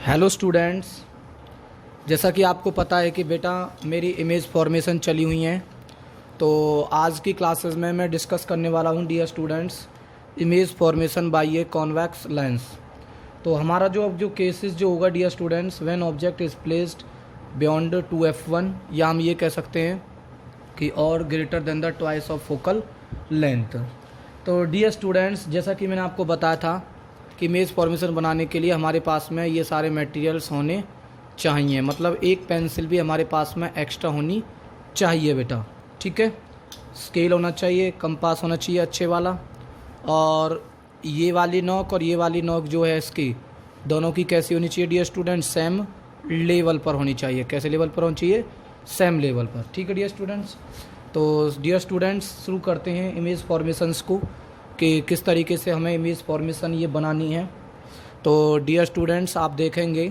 Hello students, जैसा कि आपको पता है कि बेटा मेरी इमेज फॉर्मेशन चली हुई हैं। तो आज की क्लासेस में मैं डिस्कस करने वाला हूं dear students image formation by a convex lens. तो हमारा जो केसेस जो होगा dear students, when object is placed beyond 2f1, या हम ये कह सकते हैं कि और greater than the twice of focal length. तो डियर स्टूडेंट्स, जैसा कि मैंने आपको बताया था कि इमेज फॉर्मेशन बनाने के लिए हमारे पास में ये सारे मटेरियल्स होने चाहिए, मतलब एक पेंसिल भी हमारे पास में एक्स्ट्रा होनी चाहिए बेटा। ठीक है, स्केल होना चाहिए, कंपास होना चाहिए अच्छे वाला, और ये वाली नोक और ये वाली नोक जो है इसकी दोनों की कैसी होनी चाहिए डियर स्टूडेंट्स, सेम लेवल पर होनी चाहिए। कैसे लेवल पर होनी चाहिए? सेम लेवल पर। ठीक है डियर स्टूडेंट्स, तो डियर स्टूडेंट्स शुरू करते हैं इमेज फॉर्मेशंस को कि किस तरीके से हमें इमेज फॉर्मेशन ये बनानी है। तो डियर स्टूडेंट्स, आप देखेंगे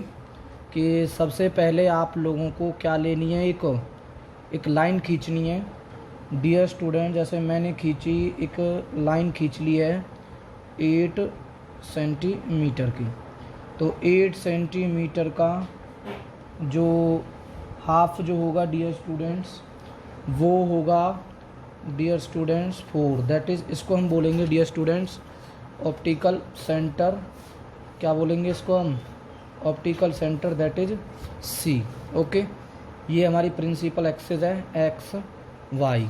कि सबसे पहले आप लोगों को क्या लेनी है, एक लाइन खींचनी है डियर स्टूडेंट। जैसे मैंने खींची, एक लाइन खींच ली है 8 सेंटीमीटर की। तो 8 सेंटीमीटर का जो हाफ जो होगा डियर स्टूडेंट्स, वो होगा डियर स्टूडेंट्स 4। दैट इज़, इसको हम बोलेंगे डियर स्टूडेंट्स ऑप्टिकल सेंटर। क्या बोलेंगे इसको हम? Optical centre, that is C. Okay, ये हमारी प्रिंसिपल एक्सिस है एक्स वाई।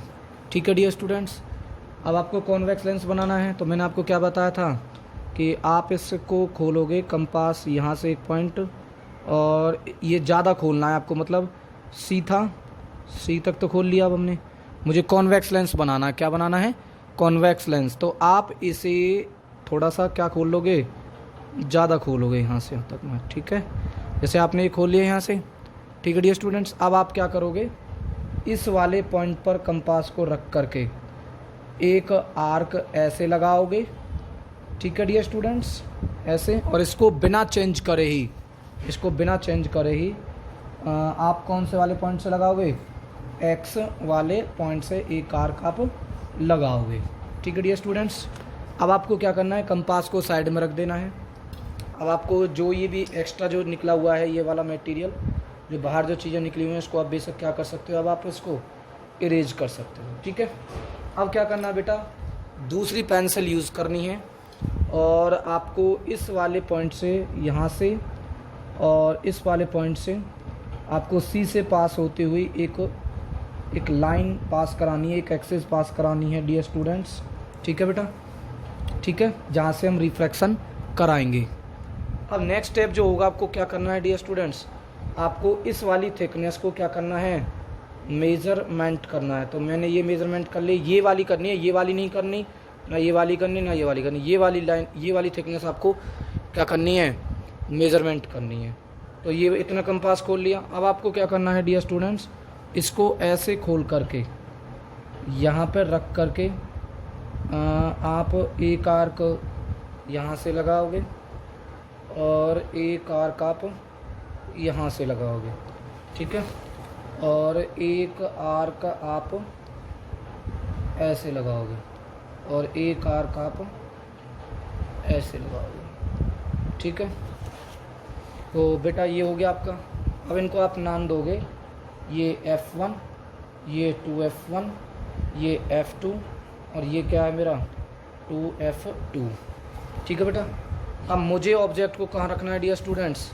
ठीक है डियर स्टूडेंट्स, अब आपको कॉन्वेक्स लेंस बनाना है। तो मैंने आपको क्या बताया था कि आप इसको खोलोगे कंपास यहाँ से एक पॉइंट, और ये ज़्यादा खोलना है आपको, मतलब सी तक तो खोल लिया अब हमने। मुझे कॉन्वेक्स लेंस बनाना है। क्या बनाना है? Convex lens. तो आप इसे थोड़ा सा क्या खोल लोगे, ज़्यादा खोलोगे यहाँ से यहाँ तक में। ठीक है, जैसे आपने ये खोल लिया यहाँ से। ठीक है डियर स्टूडेंट्स, अब आप क्या करोगे, इस वाले पॉइंट पर कंपास को रख करके एक आर्क ऐसे लगाओगे। ठीक है डियर स्टूडेंट्स, ऐसे, और इसको बिना चेंज करे ही आप कौन से वाले पॉइंट से लगाओगे? एक्स वाले पॉइंट से एक आर्क आप लगाओगे। ठीक है डियर स्टूडेंट्स, अब आपको क्या करना है, कंपास को साइड में रख देना है। अब आपको जो ये भी एक्स्ट्रा जो निकला हुआ है, ये वाला मटेरियल, जो बाहर जो चीज़ें निकली हुई हैं, इसको आप बेशक क्या कर सकते हो, अब आप इसको इरेज कर सकते हो। ठीक है, अब क्या करना है बेटा, दूसरी पेंसिल यूज़ करनी है, और आपको इस वाले पॉइंट से यहाँ से और इस वाले पॉइंट से आपको सी से पास होते हुए एक लाइन पास करानी है, एक एक्सिस पास करानी है डियर स्टूडेंट्स। ठीक है बेटा, ठीक है, जहाँ से हम रिफ्रैक्शन कराएंगे। अब नेक्स्ट स्टेप जो होगा, आपको क्या करना है डियर स्टूडेंट्स, आपको इस वाली थिकनेस को क्या करना है, मेज़रमेंट करना है। तो मैंने ये मेज़रमेंट कर ली, ये वाली करनी है, ये वाली नहीं करनी, ना ये वाली करनी, ना ये वाली करनी। ये वाली लाइन, ये वाली थिकनेस आपको क्या करनी है, मेज़रमेंट करनी है। तो ये इतना कंपास खोल लिया। अब आपको क्या करना है डियर स्टूडेंट्स, इसको ऐसे खोल करके यहाँ पर रख करके आप एक आर्क यहाँ से लगाओगे, और एक आर्क आप यहाँ से लगाओगे। ठीक है, और एक आर्क आप ऐसे लगाओगे, और एक आर्क आप ऐसे लगाओगे। ठीक है, तो बेटा ये हो गया आपका। अब इनको आप नाम दोगे, ये F1, ये 2F1, ये F2, और ये क्या है मेरा 2F2। ठीक है बेटा, अब मुझे ऑब्जेक्ट को कहाँ रखना है डियर स्टूडेंट्स,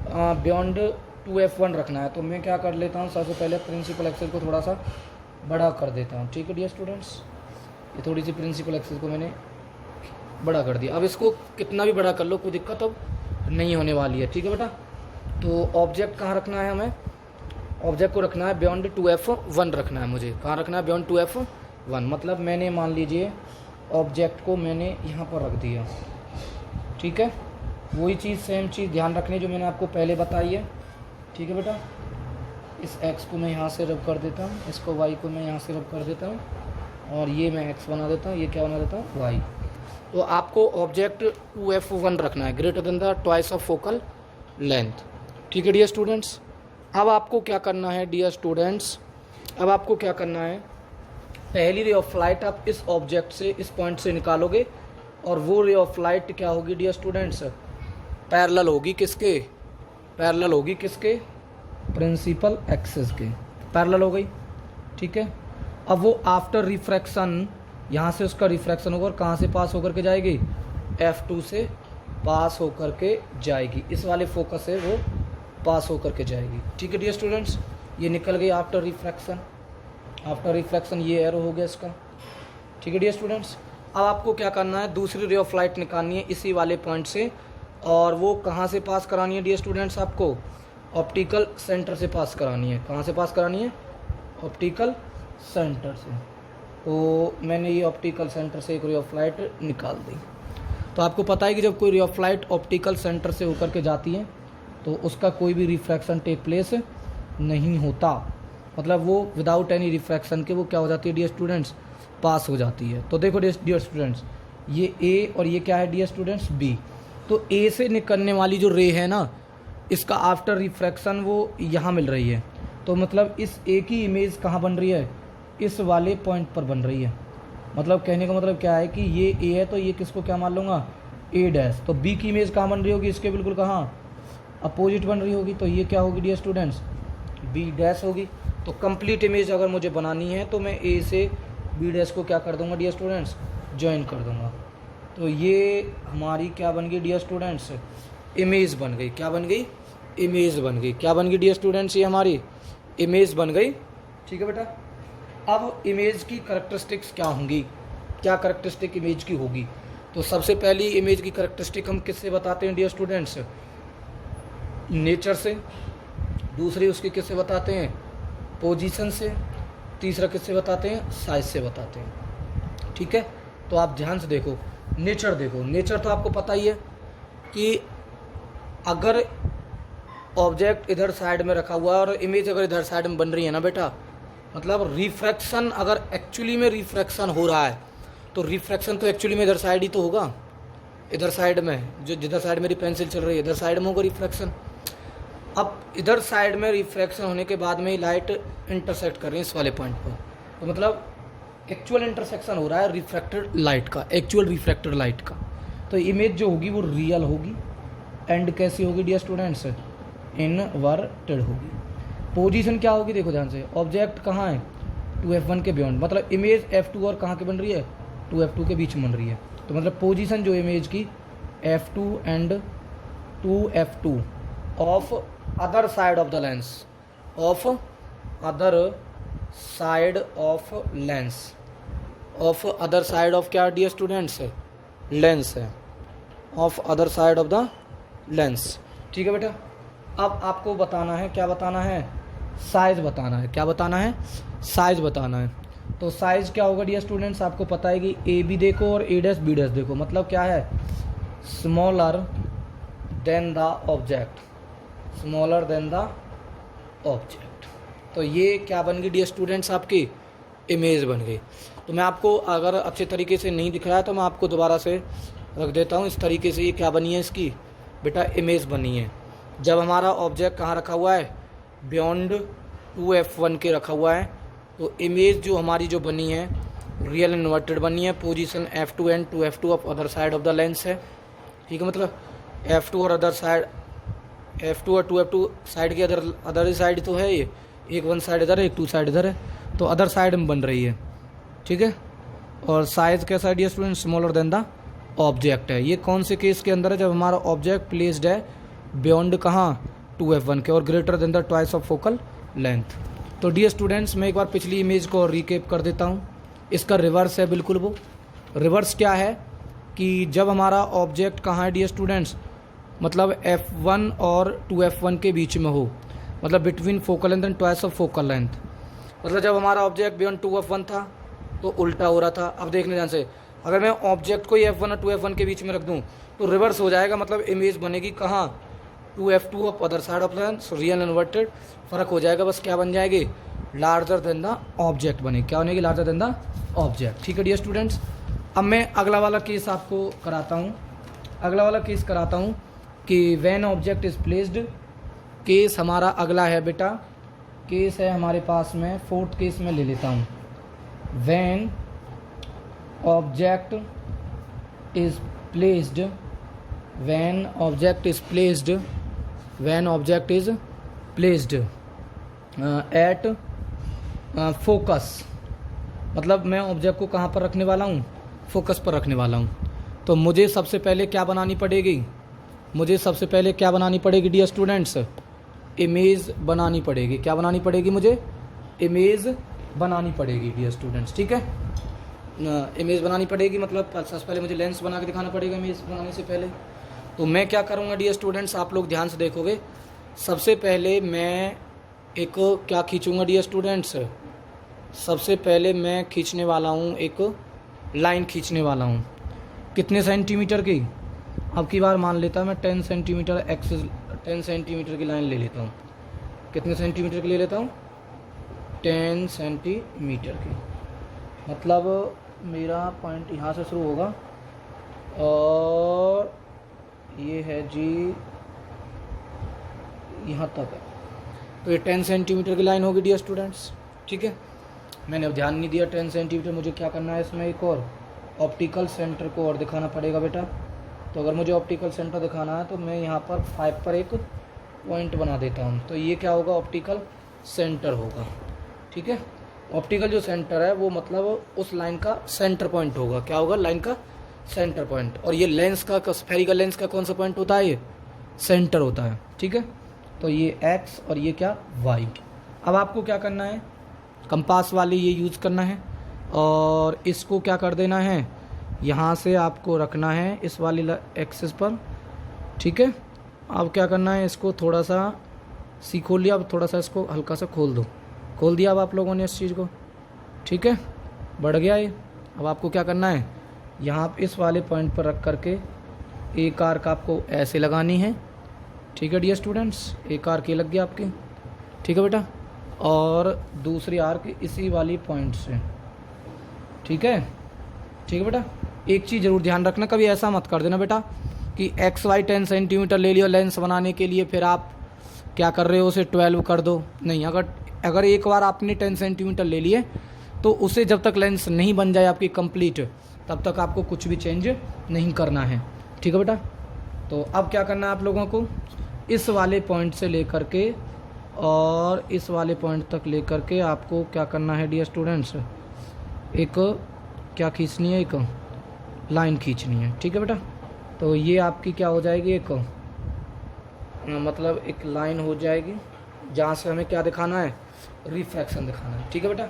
बियॉन्ड 2F1 रखना है। तो मैं क्या कर लेता हूँ, सबसे पहले प्रिंसिपल एक्सिस को थोड़ा सा बड़ा कर देता हूँ। ठीक है डियर स्टूडेंट्स, ये थोड़ी सी प्रिंसिपल एक्सिस को मैंने बड़ा कर दिया। अब इसको कितना भी बड़ा कर लो, कोई दिक्कत अब नहीं होने वाली है। ठीक है बेटा, तो ऑब्जेक्ट कहाँ रखना है हमें, ऑब्जेक्ट को रखना है बियॉन्ड 2F1 रखना है मुझे। कहाँ रखना है? Beyond 2F1। मतलब मैंने मान लीजिए ऑब्जेक्ट को मैंने यहाँ पर रख दिया। ठीक है, वही चीज़, सेम चीज़ ध्यान रखनी जो मैंने आपको पहले बताई है। ठीक है बेटा, इस एक्स को मैं यहाँ से रब कर देता हूँ, इसको वाई को मैं यहाँ से रब कर देता हूँ, और ये मैं एक्स बना देता हूँ, ये क्या बना देता हूँ, वाई। तो आपको ऑब्जेक्ट 2F1 रखना है, greater than the twice of focal length. ठीक है डियर स्टूडेंट्स, अब आपको क्या करना है डियर स्टूडेंट्स, अब आपको क्या करना है, पहली रे ऑफ लाइट आप इस ऑब्जेक्ट से, इस पॉइंट से निकालोगे, और वो रे ऑफ लाइट क्या होगी डियर स्टूडेंट्स, पैरेलल होगी किसके, पैरेलल होगी किसके, प्रिंसिपल एक्सिस के, पैरेलल हो गई, ठीक है। अब वो आफ्टर रिफ्रैक्शन यहाँ से उसका रिफ्रैक्शन होगा और कहाँ से पास होकर के जाएगी, F2 से पास होकर के जाएगी, इस वाले फोकस से वो पास होकर के जाएगी, ठीक है डियर स्टूडेंट्स। ये निकल गई आफ्टर रिफ्रैक्शन, आफ्टर रिफ्रैक्शन ये एरो हो गया इसका, ठीक है डियर स्टूडेंट्स। अब आपको क्या करना है, दूसरी रे ऑफ लाइट निकालनी है इसी वाले पॉइंट से, और वो कहाँ से पास करानी है डियर स्टूडेंट्स, आपको ऑप्टिकल सेंटर से पास करानी है। कहाँ से पास करानी है, ऑप्टिकल सेंटर से। तो मैंने ये ऑप्टिकल सेंटर से एक रे ऑफ लाइट निकाल दी। तो आपको पता है कि जब कोई ray of light optical centre से होकर के जाती है तो उसका कोई भी रिफ्रैक्शन टेक प्लेस नहीं होता, मतलब वो विदाउट एनी रिफ्रैक्शन के वो क्या हो जाती है डियर स्टूडेंट्स, पास हो जाती है। तो देखो डियर स्टूडेंट्स, ये ए और ये क्या है डियर स्टूडेंट्स, बी। तो ए से निकलने वाली जो रे है ना, इसका आफ्टर रिफ्रैक्शन वो यहाँ मिल रही है, तो मतलब इस ए की इमेज कहाँ बन रही है, इस वाले पॉइंट पर बन रही है। मतलब कहने का मतलब क्या है कि ये ए है तो ये किसको क्या मान लूँगा, ए डैश। तो बी की इमेज कहाँ बन रही होगी, इसके बिल्कुल कहाँ अपोजिट बन रही होगी, तो ये क्या होगी डियर स्टूडेंट्स, बी डैश होगी। तो कंप्लीट इमेज अगर मुझे बनानी है तो मैं ए से बी डैश को क्या कर दूंगा डियर स्टूडेंट्स, ज्वाइन कर दूंगा। तो ये हमारी क्या बन गई डियर स्टूडेंट्स, इमेज बन गई। क्या बन गई, इमेज बन गई। क्या बन गई डियर स्टूडेंट्स, ये हमारी इमेज बन गई, ठीक है बेटा। अब इमेज की करैक्टरिस्टिक्स क्या होंगी, क्या करैक्टरिस्टिक इमेज की होगी। तो सबसे पहली इमेज की करैक्टरिस्टिक हम किससे बताते हैं डियर स्टूडेंट्स, नेचर से। दूसरी उसकी किससे बताते हैं, पोजीशन से। तीसरा किससे बताते हैं, साइज से बताते हैं, ठीक है। तो आप ध्यान से देखो, नेचर देखो। नेचर तो आपको पता ही है कि अगर ऑब्जेक्ट इधर साइड में रखा हुआ है और इमेज अगर इधर साइड में बन रही है ना बेटा, मतलब रिफ्रैक्शन, अगर एक्चुअली में रिफ्रैक्शन हो रहा है तो रिफ्रैक्शन तो एक्चुअली में इधर साइड ही तो होगा, इधर साइड में, जो जिधर साइड मेरी पेंसिल चल रही है इधर साइड में होगा रिफ्रैक्शन। अब इधर साइड में रिफ्रैक्शन होने के बाद में ही लाइट इंटरसेक्ट कर रही है इस वाले पॉइंट पर, तो मतलब एक्चुअल इंटरसेक्शन हो रहा है रिफ्रैक्टेड लाइट का, एक्चुअल रिफ्रैक्टेड लाइट का। तो इमेज जो होगी वो रियल होगी एंड कैसी होगी डियर स्टूडेंट्स, इनवर्टेड होगी। पोजीशन क्या होगी, देखो ध्यान से, ऑब्जेक्ट कहाँ है, 2F1 के बियॉन्ड, मतलब इमेज F2 और कहाँ के बन रही है, 2F2 के बीच में बन रही है। तो मतलब पोजीशन जो इमेज की F2 and 2F2 of other side of the lens, of other side of lens, of other side of क्या डियर स्टूडेंट्स, लेंस है, of other side of the lens, ठीक है बेटा। अब आपको बताना है, क्या बताना है, साइज बताना है। क्या बताना है, साइज बताना है। तो साइज क्या होगा डियर स्टूडेंट्स, आपको पता है कि ए बी देखो और ए डैश बी डैश देखो, मतलब क्या है, smaller than the object, smaller than the object. तो ये क्या बन गई डियर स्टूडेंट्स, आपकी इमेज बन गई। तो मैं आपको अगर अच्छे तरीके से नहीं दिख रहा है तो मैं आपको दोबारा से रख देता हूँ। इस तरीके से ये क्या बनी है, इसकी बेटा इमेज बनी है। जब हमारा ऑब्जेक्ट कहाँ रखा हुआ है, बियॉन्ड 2F1 के रखा हुआ है, तो इमेज जो हमारी जो बनी है रियल इन्वर्टेड बनी है। Position F2 and 2F2 of other side of the lens है, ठीक है। मतलब F2 और अदर साइड, F2 और 2F2 साइड के अदर साइड तो है, ये एक वन साइड इधर है, एक टू साइड इधर है, तो अदर साइड में बन रही है, ठीक है। और साइज कैसा है dear student, smaller than the object है। ये कौन से केस के अंदर है, जब हमारा ऑब्जेक्ट प्लेस्ड है बियॉन्ड कहाँ, 2F1 के, और greater than the twice of focal length. तो डियर स्टूडेंट्स मैं एक बार पिछली इमेज को रिकेप कर देता हूँ। इसका रिवर्स है बिल्कुल। वो रिवर्स क्या है कि जब हमारा ऑब्जेक्ट कहाँ है डियर स्टूडेंट्स, मतलब F1 और 2F1 के बीच में हो, मतलब between focal length and twice of focal length. मतलब जब हमारा ऑब्जेक्ट बियॉन्ड 2F1 था तो उल्टा हो रहा था। अब देखने ध्यान से, अगर मैं ऑब्जेक्ट को F1 और 2F1 के बीच में रख दूँ तो रिवर्स हो जाएगा, मतलब इमेज बनेगी कहाँ, 2F2 of other side of lens, real inverted, फ़र्क हो जाएगा, बस क्या बन जाएगी, लार्जर देन द ऑब्जेक्ट बनेगी। क्या बनेगी, लार्जर देन द ऑब्जेक्ट, ठीक है डियर स्टूडेंट्स। अब मैं अगला वाला केस आपको कराता हूँ। अगला वाला केस कराता हूँ कि when object is placed. Case हमारा अगला है बेटा, केस है हमारे पास में, फोर्थ केस में ले लेता हूँ। When object is placed, when object is placed when object is placed at focus, मतलब मैं ऑब्जेक्ट को कहाँ पर रखने वाला हूँ, फोकस पर रखने वाला हूँ। तो मुझे सबसे पहले क्या बनानी पड़ेगी, मुझे सबसे पहले क्या बनानी पड़ेगी डियर स्टूडेंट्स, इमेज बनानी पड़ेगी। क्या बनानी पड़ेगी, मुझे इमेज बनानी पड़ेगी डियर स्टूडेंट्स, ठीक है। इमेज बनानी पड़ेगी, मतलब सबसे पहले मुझे लेंस बना के दिखाना पड़ेगा इमेज बनाने से पहले। तो मैं क्या करूँगा डियर स्टूडेंट्स, आप लोग ध्यान से देखोगे। सबसे पहले मैं एक क्या खींचूँगा डियर स्टूडेंट्स, सबसे पहले मैं खींचने वाला हूँ एक लाइन खींचने वाला हूँ। कितने सेंटीमीटर की, अब की बार मान लेता मैं 10 सेंटीमीटर एक्सिस 10 सेंटीमीटर की लाइन ले लेता हूँ। कितने सेंटीमीटर की ले लेता हूँ, 10 सेंटीमीटर की। मतलब मेरा पॉइंट यहाँ से शुरू होगा और ये है जी यहाँ तक है। तो ये 10 सेंटीमीटर की लाइन होगी डियर स्टूडेंट्स, ठीक है। मैंने अब ध्यान नहीं दिया 10 सेंटीमीटर, मुझे क्या करना है इसमें, एक और ऑप्टिकल सेंटर को और दिखाना पड़ेगा बेटा। तो अगर मुझे ऑप्टिकल सेंटर दिखाना है तो मैं यहाँ पर 5 पर एक पॉइंट बना देता हूँ। तो ये क्या होगा, ऑप्टिकल सेंटर होगा, ठीक है। ऑप्टिकल जो सेंटर है वो मतलब उस लाइन का सेंटर पॉइंट होगा। क्या होगा, लाइन का सेंटर पॉइंट। और ये लेंस का, स्फेरिकल लेंस का कौन सा पॉइंट होता है, ये सेंटर होता है, ठीक है। तो ये एक्स और ये क्या, वाई। अब आपको क्या करना है, कंपास वाली ये यूज़ करना है और इसको क्या कर देना है, यहाँ से आपको रखना है इस वाली एक्सिस पर, ठीक है। अब क्या करना है, इसको थोड़ा सा खोल लिया, अब थोड़ा सा इसको हल्का सा खोल दो। खोल दिया अब आप लोगों ने इस चीज़ को, ठीक है, बढ़ गया ये। अब आपको क्या करना है, यहाँ इस वाले पॉइंट पर रख करके एक आर्क आपको ऐसे लगानी है, ठीक है डियर स्टूडेंट्स। एक आर्क ये लग गया आपकी, ठीक है बेटा। और दूसरी आर्क इसी वाली पॉइंट से, ठीक है, ठीक है बेटा। एक चीज़ ज़रूर ध्यान रखना, कभी ऐसा मत कर देना बेटा कि एक्स वाई 10 सेंटीमीटर ले लियो लेंस बनाने के लिए, फिर आप क्या कर रहे हो उसे 12 कर दो। नहीं, अगर एक बार आपने 10 सेंटीमीटर ले लिए तो उसे जब तक लेंस नहीं बन जाए आपकी कंप्लीट, तब तक आपको कुछ भी चेंज नहीं करना है, ठीक है बेटा। तो अब क्या करना है आप लोगों को, इस वाले पॉइंट से लेकर के और इस वाले पॉइंट तक लेकर के आपको क्या करना है डियर स्टूडेंट्स, एक क्या खींचनी है, एक लाइन खींचनी है, ठीक है बेटा। तो ये आपकी क्या हो जाएगी, एक मतलब एक लाइन हो जाएगी जहाँ से हमें क्या दिखाना है, रिफ्रैक्शन दिखाना है, ठीक है बेटा।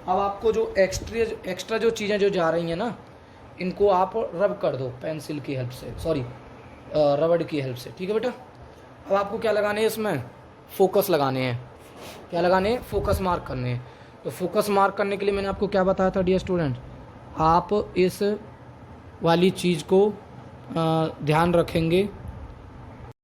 अब आपको जो एक्स्ट्रा जो चीज़ें जो जा रही हैं ना, इनको आप रब कर दो पेंसिल की हेल्प से, सॉरी रबड़ की हेल्प से, ठीक है बेटा। अब आपको क्या लगाने हैं इसमें, फोकस लगाने हैं। क्या लगाने हैं, फोकस मार्क करने हैं। तो फोकस मार्क करने के लिए मैंने आपको क्या बताया था डियर स्टूडेंट, आप इस वाली चीज़ को ध्यान रखेंगे